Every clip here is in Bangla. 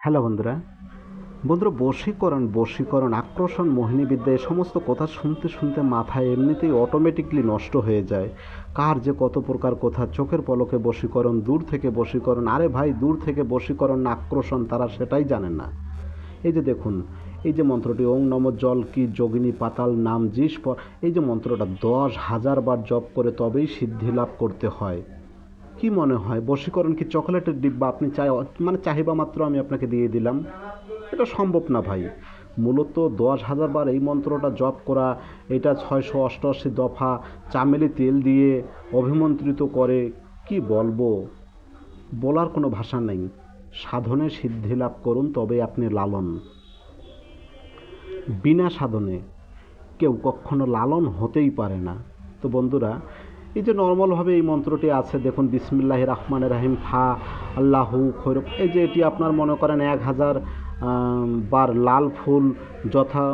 হ্যালো বন্ধুরা, বশীকরণ বশীকরণ আকর্ষণ মোহিনীবিদ্যা এই সমস্ত কথা শুনতে শুনতে মাথায় এমনিতেই অটোমেটিকলি নষ্ট হয়ে যায়। কার যে কত প্রকার কথা, চোখের পলকে বশীকরণ, দূর থেকে বশীকরণ। আরে ভাই, দূর থেকে বশীকরণ না আকর্ষণ, তারা সেটাই জানে না। এই যে দেখুন, এই যে মন্ত্রটি ওং নম জল কি যোগিনী পাতাল নাম জিস পর, এই যে মন্ত্রটা 10,000 বার জপ করে তবেই সিদ্ধি লাভ করতে হয়। কি মনে হয় বশীকরণ কি চকোলেটের ডিব্বা? আপনি চাহিবা মাত্র আমি আপনাকে দিয়ে দিলাম? এটা সম্ভব না ভাই। মূলত 10,000 বার এই মন্ত্রটা জপ করা, এটা 688 দফা চামেলি তেল দিয়ে অভিমন্ত্রিত করে, কি বলবো, বলার কোনো ভাষা নেই। সাধনে সিদ্ধি লাভ করুন, তবে আপনি লালন। বিনা সাধনে কেউ কখনো লালন হতেই পারে না। তো বন্ধুরা, এই যে নর্মালভাবে এই মন্ত্রটি আছে, দেখুন, বিসমিল্লাহির রহমানির রহিম ফা আল্লাহু খৈর, এই যে এটি আপনার মনে করেন 1000 বার লাল ফুল যথা,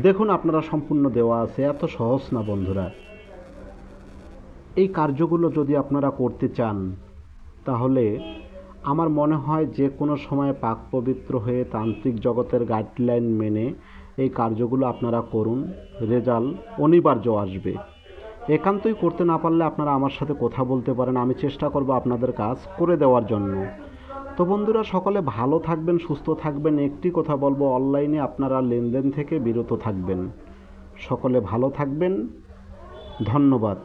দেখুন আপনারা সম্পূর্ণ দেওয়া আছে। এত সহজ না বন্ধুরা। এই কার্যগুলো যদি আপনারা করতে চান, তাহলে আমার মনে হয় যে কোনো সময় পাক পবিত্র হয়ে তান্ত্রিক জগতের গাইডলাইন মেনে এই কার্যগুলো আপনারা করুন, রেজাল্ট অনিবার্য আসবে। একান্তই করতে না পারলে আপনারা আমার সাথে কথা বলতে পারেন, আমি চেষ্টা করব আপনাদের কাজ করে দেওয়ার জন্য। তো বন্ধুরা, সকলে ভালো থাকবেন, সুস্থ থাকবেন। একটি কথা বলবো, অনলাইনে আপনারা লেনদেন থেকে বিরত থাকবেন। সকলে ভালো থাকবেন, ধন্যবাদ।